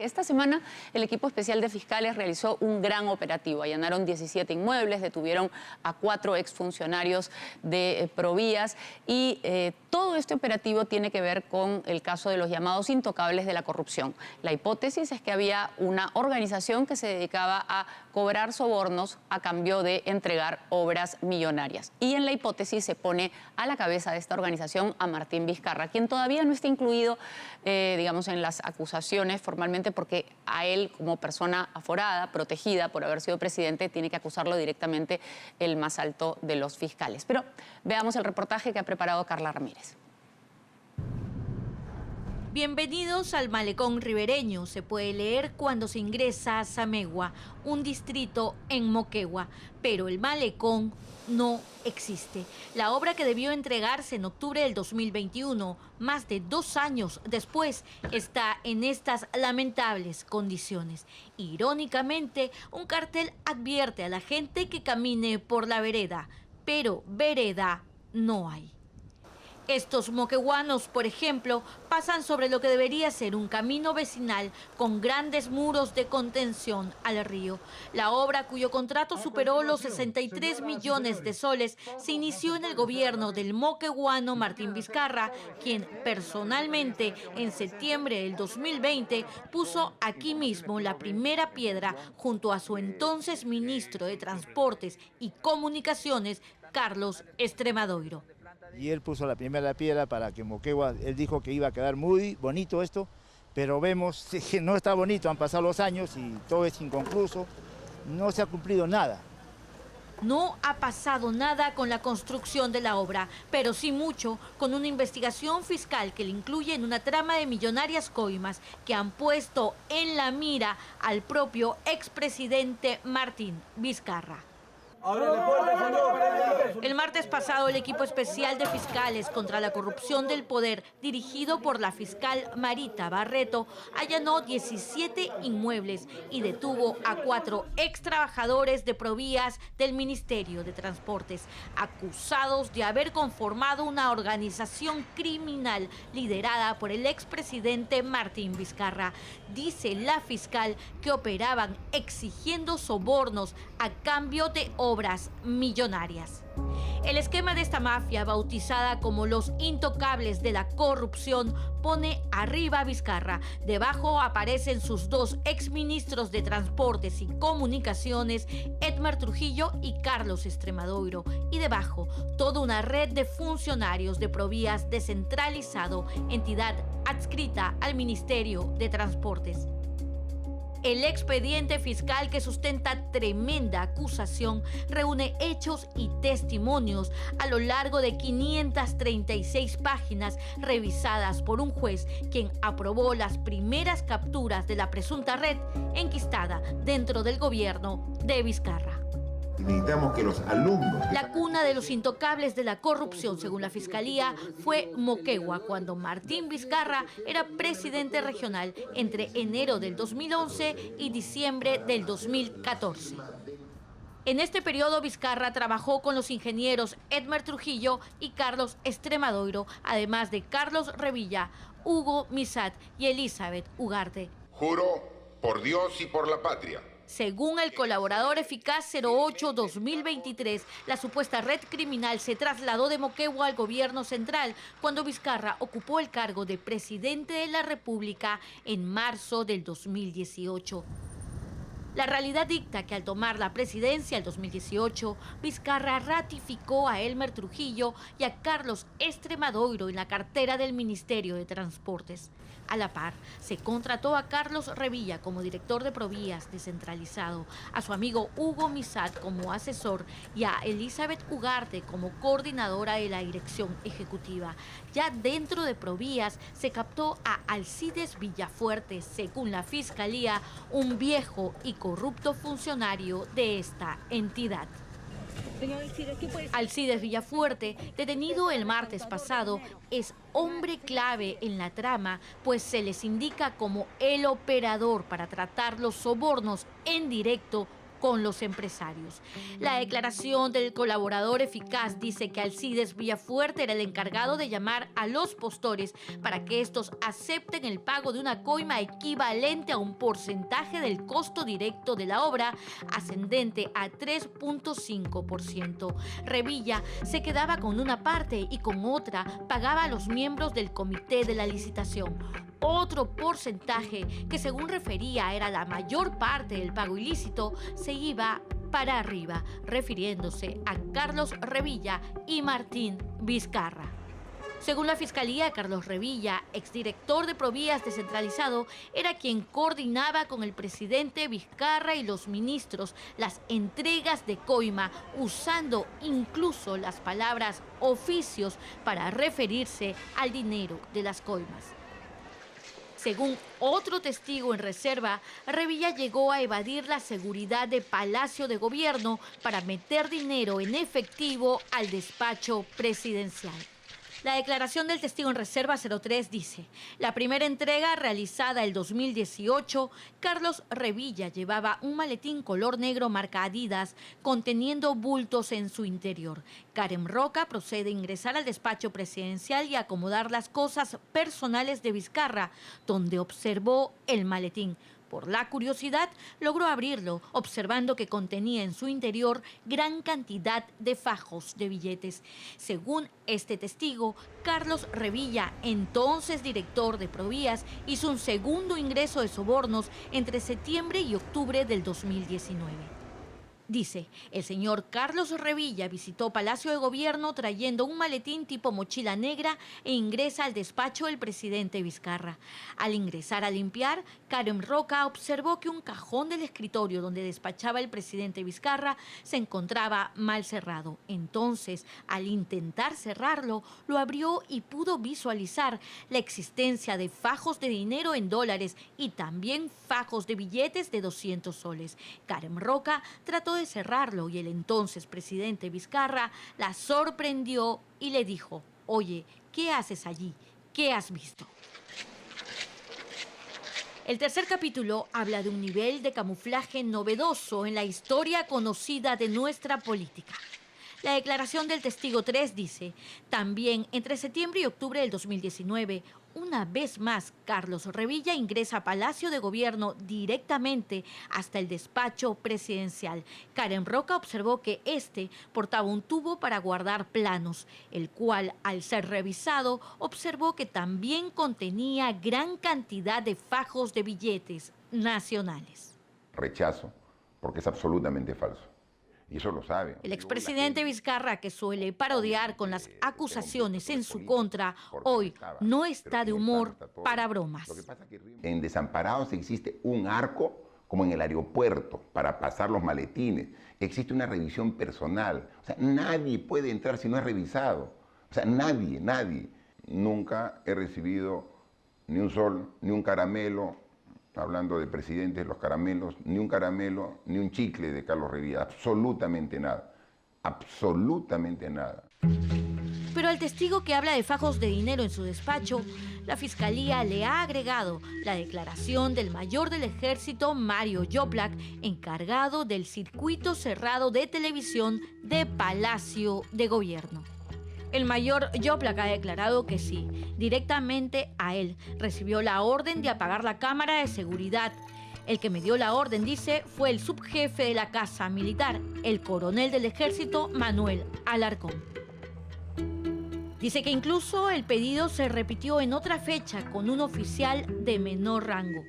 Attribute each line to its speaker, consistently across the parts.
Speaker 1: Esta semana el equipo especial de fiscales realizó un gran operativo. Allanaron 17 inmuebles, detuvieron a 4 exfuncionarios de Provías y todo este operativo tiene que ver con el caso de los llamados intocables de la corrupción. La hipótesis es que había una organización que se dedicaba a cobrar sobornos a cambio de entregar obras millonarias. Y en la hipótesis se pone a la cabeza de esta organización a Martín Vizcarra, quien todavía no está incluido, digamos, en las acusaciones formalmente, porque a él, como persona aforada, protegida por haber sido presidente, tiene que acusarlo directamente el más alto de los fiscales. Pero veamos el reportaje que ha preparado Carla Ramírez.
Speaker 2: Bienvenidos al Malecón Ribereño. Se puede leer cuando se ingresa a Samegua, un distrito en Moquegua, pero el malecón no existe. La obra, que debió entregarse en octubre del 2021, más de 2 años después, está en estas lamentables condiciones. Irónicamente, un cartel advierte a la gente que camine por la vereda, pero vereda no hay. Estos moqueguanos, por ejemplo, pasan sobre lo que debería ser un camino vecinal con grandes muros de contención al río. La obra, cuyo contrato superó los 63 millones de soles, se inició en el gobierno del moqueguano Martín Vizcarra, quien personalmente en septiembre del 2020 puso aquí mismo la primera piedra junto a su entonces ministro de Transportes y Comunicaciones, Carlos Estremadoiro.
Speaker 3: Y él puso la primera piedra para que Moquegua, él dijo que iba a quedar muy bonito esto, pero vemos que no está bonito, han pasado los años y todo es inconcluso, no se ha cumplido nada.
Speaker 2: No ha pasado nada con la construcción de la obra, pero sí mucho con una investigación fiscal que le incluye en una trama de millonarias coimas que han puesto en la mira al propio expresidente Martín Vizcarra. El martes pasado, el equipo especial de fiscales contra la corrupción del poder, dirigido por la fiscal Marita Barreto, allanó 17 inmuebles y detuvo a 4 extrabajadores de Provías del Ministerio de Transportes, acusados de haber conformado una organización criminal liderada por el expresidente Martín Vizcarra. Dice la fiscal que operaban exigiendo sobornos a cambio de obras millonarias. El esquema de esta mafia, bautizada como los intocables de la corrupción, pone arriba a Vizcarra. Debajo aparecen sus 2 exministros de Transportes y Comunicaciones, Edmer Trujillo y Carlos Estremadoiro. Y debajo, toda una red de funcionarios de Provías descentralizado, entidad adscrita al Ministerio de Transportes. El expediente fiscal, que sustenta tremenda acusación, reúne hechos y testimonios a lo largo de 536 páginas revisadas por un juez, quien aprobó las primeras capturas de la presunta red enquistada dentro del gobierno de Vizcarra.
Speaker 4: Necesitamos que los alumnos...
Speaker 2: La cuna de los intocables de la corrupción, según la Fiscalía, fue Moquegua, cuando Martín Vizcarra era presidente regional entre enero del 2011 y diciembre del 2014. En este periodo, Vizcarra trabajó con los ingenieros Edmer Trujillo y Carlos Estremadoiro, además de Carlos Revilla, Hugo Misat y Elizabeth Ugarte.
Speaker 4: Juro por Dios y por la patria.
Speaker 2: Según el colaborador eficaz 08-2023, la supuesta red criminal se trasladó de Moquegua al gobierno central cuando Vizcarra ocupó el cargo de presidente de la República en marzo del 2018. La realidad dicta que al tomar la presidencia el 2018, Vizcarra ratificó a Elmer Trujillo y a Carlos Estremadoiro en la cartera del Ministerio de Transportes. A la par, se contrató a Carlos Revilla como director de Provías descentralizado, a su amigo Hugo Misat como asesor y a Elizabeth Ugarte como coordinadora de la dirección ejecutiva. Ya dentro de Provías se captó a Alcides Villafuerte, según la Fiscalía, un viejo y corrupto funcionario de esta entidad. Alcides Villafuerte, detenido el martes pasado, es hombre clave en la trama, pues se les indica como el operador para tratar los sobornos en directo con los empresarios. La declaración del colaborador eficaz dice que Alcides Villafuerte era el encargado de llamar a los postores para que estos acepten el pago de una coima equivalente a un porcentaje del costo directo de la obra, ascendente a 3.5%. Revilla se quedaba con una parte y con otra pagaba a los miembros del comité de la licitación. Otro porcentaje, que según refería era la mayor parte del pago ilícito, se iba para arriba, refiriéndose a Carlos Revilla y Martín Vizcarra. Según la Fiscalía, Carlos Revilla, exdirector de Provías descentralizado, era quien coordinaba con el presidente Vizcarra y los ministros las entregas de coima, usando incluso las palabras oficios para referirse al dinero de las coimas. Según otro testigo en reserva, Revilla llegó a evadir la seguridad de Palacio de Gobierno para meter dinero en efectivo al despacho presidencial. La declaración del testigo en reserva 03 dice: la primera entrega realizada el 2018, Carlos Revilla llevaba un maletín color negro marca Adidas conteniendo bultos en su interior. Karen Roca procede a ingresar al despacho presidencial y acomodar las cosas personales de Vizcarra, donde observó el maletín. Por la curiosidad, logró abrirlo, observando que contenía en su interior gran cantidad de fajos de billetes. Según este testigo, Carlos Revilla, entonces director de Provías, hizo un segundo ingreso de sobornos entre septiembre y octubre del 2019. Dice, el señor Carlos Revilla visitó Palacio de Gobierno trayendo un maletín tipo mochila negra e ingresa al despacho del presidente Vizcarra. Al ingresar a limpiar, Karen Roca observó que un cajón del escritorio donde despachaba el presidente Vizcarra se encontraba mal cerrado. Entonces, al intentar cerrarlo, lo abrió y pudo visualizar la existencia de fajos de dinero en dólares y también fajos de billetes de 200 soles. Karen Roca trató de cerrarlo y el entonces presidente Vizcarra la sorprendió y le dijo: oye, ¿qué haces allí? ¿Qué has visto? El tercer capítulo habla de un nivel de camuflaje novedoso en la historia conocida de nuestra política. La declaración del testigo 3 dice: también entre septiembre y octubre del 2019, una vez más, Carlos Revilla ingresa a Palacio de Gobierno directamente hasta el despacho presidencial. Karen Roca observó que este portaba un tubo para guardar planos, el cual, al ser revisado, observó que también contenía gran cantidad de fajos de billetes nacionales.
Speaker 4: Rechazo, porque es absolutamente falso. Y eso lo sabe.
Speaker 2: El expresidente Vizcarra, que suele parodiar con las acusaciones en su contra, hoy no está de humor para bromas.
Speaker 4: En Desamparados existe un arco, como en el aeropuerto, para pasar los maletines. Existe una revisión personal. O sea, nadie puede entrar si no es revisado. O sea, nadie. Nunca he recibido ni un sol, ni un caramelo. Hablando de presidentes, los caramelos, ni un caramelo, ni un chicle de Carlos Revilla, absolutamente nada, absolutamente nada.
Speaker 2: Pero al testigo que habla de fajos de dinero en su despacho, la Fiscalía le ha agregado la declaración del mayor del Ejército, Mario Yoplak, encargado del circuito cerrado de televisión de Palacio de Gobierno. El mayor Yoplak ha declarado que sí, directamente a él recibió la orden de apagar la cámara de seguridad. El que me dio la orden, dice, fue el subjefe de la Casa Militar, el coronel del Ejército, Manuel Alarcón. Dice que incluso el pedido se repitió en otra fecha con un oficial de menor rango.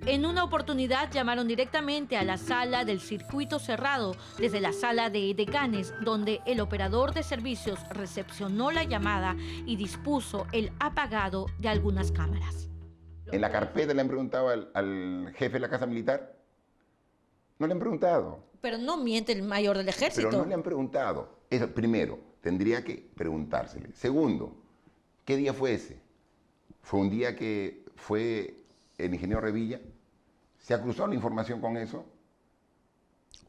Speaker 2: En una oportunidad llamaron directamente a la sala del circuito cerrado desde la sala de decanes, donde el operador de servicios recepcionó la llamada y dispuso el apagado de algunas cámaras.
Speaker 4: ¿En la carpeta le han preguntado al jefe de la Casa Militar? No le han preguntado.
Speaker 2: Pero no miente el mayor del Ejército.
Speaker 4: Pero no le han preguntado. Eso, primero, tendría que preguntársele. Segundo, ¿qué día fue ese? ¿Fue un día que fue el ingeniero Revilla? ¿Se ha cruzado la información con eso?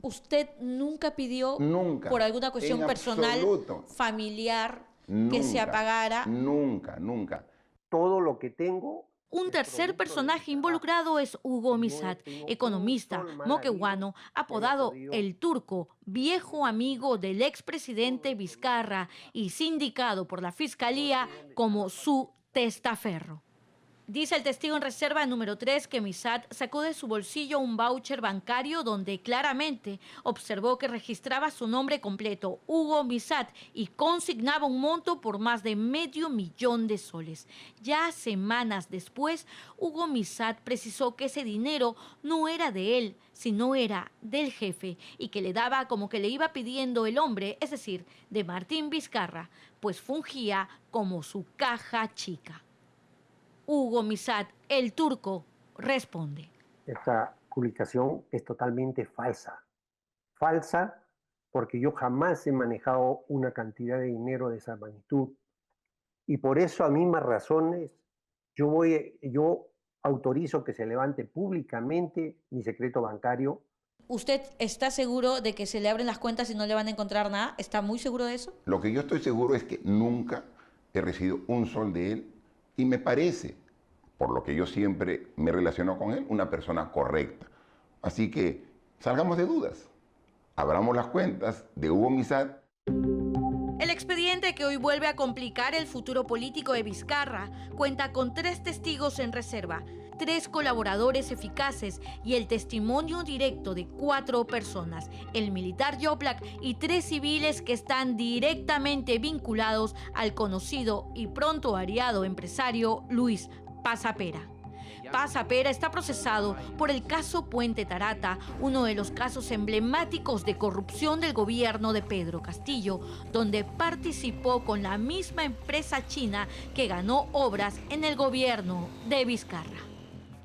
Speaker 2: ¿Usted nunca pidió,
Speaker 4: nunca,
Speaker 2: por alguna cuestión personal, familiar,
Speaker 4: nunca,
Speaker 2: que se apagara?
Speaker 4: Nunca.
Speaker 5: Todo lo que tengo
Speaker 2: Un tercer personaje involucrado es Hugo Misat, economista moqueguano, apodado El Turco, viejo amigo del expresidente Vizcarra y sindicado por la Fiscalía como su testaferro. Dice el testigo en reserva número 3 que Misat sacó de su bolsillo un voucher bancario donde claramente observó que registraba su nombre completo, Hugo Misat, y consignaba un monto por más de $500,000 de soles. Ya semanas después, Hugo Misat precisó que ese dinero no era de él, sino era del jefe y que le daba como que le iba pidiendo el hombre, es decir, de Martín Vizcarra, pues fungía como su caja chica. Hugo Misat, El Turco, responde.
Speaker 5: Esta publicación es totalmente falsa. Falsa porque yo jamás he manejado una cantidad de dinero de esa magnitud. Y por eso, a mismas razones, yo autorizo que se levante públicamente mi secreto bancario.
Speaker 2: ¿Usted está seguro de que se le abren las cuentas y no le van a encontrar nada? ¿Está muy seguro de eso?
Speaker 4: Lo que yo estoy seguro es que nunca he recibido un sol de él y me parece, por lo que yo siempre me relaciono con él, una persona correcta. Así que salgamos de dudas. Abramos las cuentas de Hugo Misat.
Speaker 2: El expediente que hoy vuelve a complicar el futuro político de Vizcarra cuenta con 3 testigos en reserva, 3 colaboradores eficaces y el testimonio directo de 4 personas, el militar Yoplak y 3 civiles que están directamente vinculados al conocido y pronto ariado empresario Luis Pasapera. Pasapera está procesado por el caso Puente Tarata, uno de los casos emblemáticos de corrupción del gobierno de Pedro Castillo, donde participó con la misma empresa china que ganó obras en el gobierno de Vizcarra.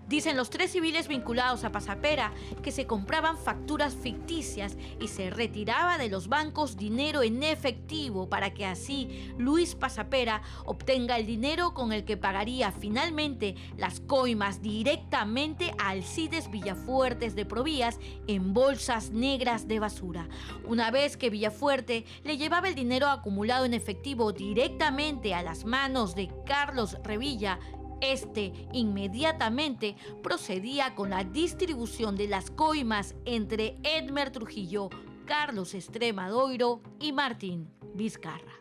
Speaker 2: Dicen los 3 civiles vinculados a Pasapera que se compraban facturas ficticias y se retiraba de los bancos dinero en efectivo para que así Luis Pasapera obtenga el dinero con el que pagaría finalmente las coimas directamente a Alcides Villafuertes de Provías en bolsas negras de basura. Una vez que Villafuerte le llevaba el dinero acumulado en efectivo directamente a las manos de Carlos Revilla, este inmediatamente procedía con la distribución de las coimas entre Edmer Trujillo, Carlos Extremadoiro y Martín Vizcarra.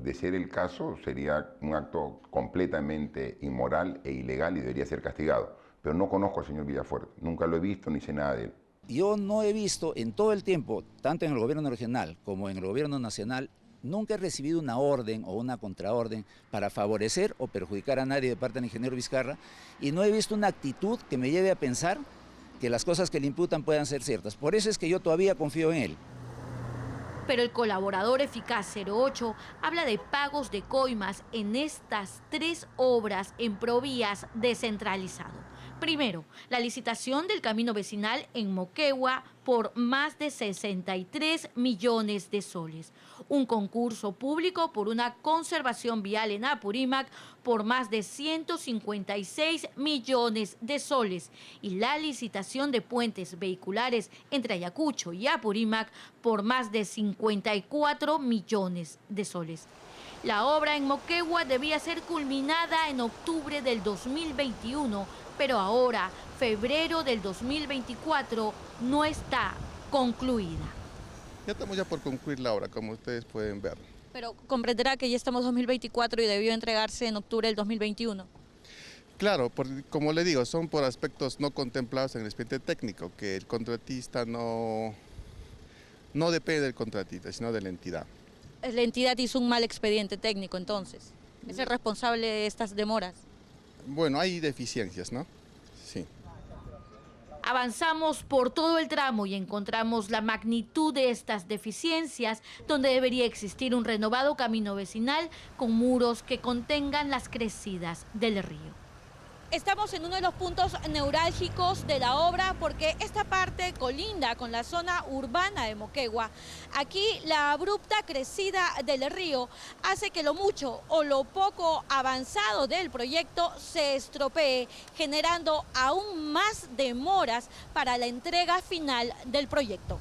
Speaker 4: De ser el caso, sería un acto completamente inmoral e ilegal y debería ser castigado. Pero no conozco al señor Villafuerte, nunca lo he visto ni sé nada de él.
Speaker 6: Yo no he visto en todo el tiempo, tanto en el gobierno regional como en el gobierno nacional, nunca he recibido una orden o una contraorden para favorecer o perjudicar a nadie de parte del ingeniero Vizcarra y no he visto una actitud que me lleve a pensar que las cosas que le imputan puedan ser ciertas. Por eso es que yo todavía confío en él.
Speaker 2: Pero el colaborador eficaz 08 habla de pagos de coimas en estas 3 obras en Provías descentralizado. Primero, la licitación del camino vecinal en Moquegua por más de 63 millones de soles. Un concurso público por una conservación vial en Apurímac por más de 156 millones de soles. Y la licitación de puentes vehiculares entre Ayacucho y Apurímac por más de 54 millones de soles. La obra en Moquegua debía ser culminada en octubre del 2021, pero ahora, febrero del 2024, no está concluida.
Speaker 7: Ya estamos por concluir la obra, como ustedes pueden ver.
Speaker 2: Pero comprenderá que ya estamos en 2024 y debió entregarse en octubre del 2021.
Speaker 7: Claro, como le digo, son por aspectos no contemplados en el expediente técnico, que el contratista no depende del contratista, sino de la entidad.
Speaker 2: La entidad hizo un mal expediente técnico, entonces. ¿Es el responsable de estas demoras?
Speaker 7: Bueno, hay deficiencias, ¿no? Sí.
Speaker 2: Avanzamos por todo el tramo y encontramos la magnitud de estas deficiencias, donde debería existir un renovado camino vecinal con muros que contengan las crecidas del río. Estamos en uno de los puntos neurálgicos de la obra porque esta parte colinda con la zona urbana de Moquegua. Aquí la abrupta crecida del río hace que lo mucho o lo poco avanzado del proyecto se estropee, generando aún más demoras para la entrega final del proyecto.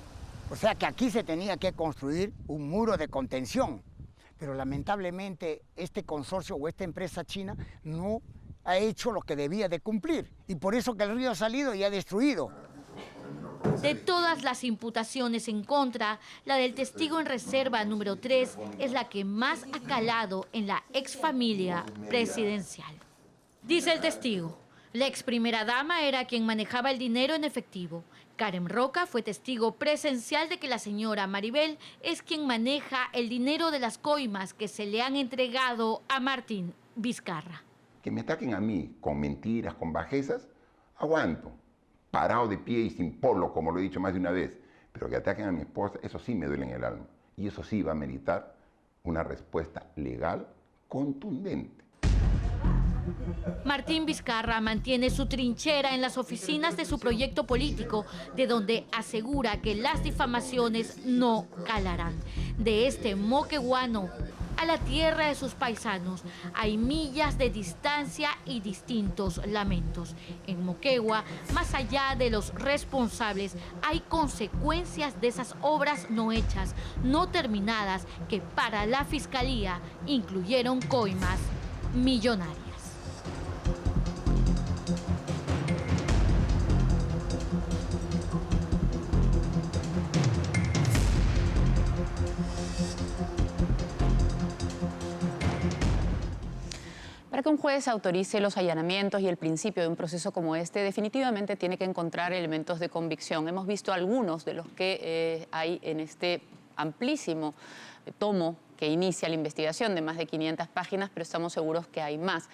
Speaker 8: O sea que aquí se tenía que construir un muro de contención, pero lamentablemente este consorcio o esta empresa china no ha hecho lo que debía de cumplir. Y por eso que el río ha salido y ha destruido.
Speaker 2: De todas las imputaciones en contra, la del testigo en reserva número 3 es la que más ha calado en la exfamilia presidencial. Dice el testigo, la ex primera dama era quien manejaba el dinero en efectivo. Karen Roca fue testigo presencial de que la señora Maribel es quien maneja el dinero de las coimas que se le han entregado a Martín Vizcarra.
Speaker 4: Que me ataquen a mí con mentiras, con bajezas, aguanto. Parado de pie y sin polo, como lo he dicho más de una vez. Pero que ataquen a mi esposa, eso sí me duele en el alma. Y eso sí va a meritar una respuesta legal contundente.
Speaker 2: Martín Vizcarra mantiene su trinchera en las oficinas de su proyecto político, de donde asegura que las difamaciones no calarán. De este moqueguano a la tierra de sus paisanos hay millas de distancia y distintos lamentos. En Moquegua, más allá de los responsables, hay consecuencias de esas obras no hechas, no terminadas, que para la Fiscalía incluyeron coimas millonarias.
Speaker 1: Para que un juez autorice los allanamientos y el principio de un proceso como este, definitivamente tiene que encontrar elementos de convicción. Hemos visto algunos de los que hay en este amplísimo tomo que inicia la investigación de más de 500 páginas, pero estamos seguros que hay más.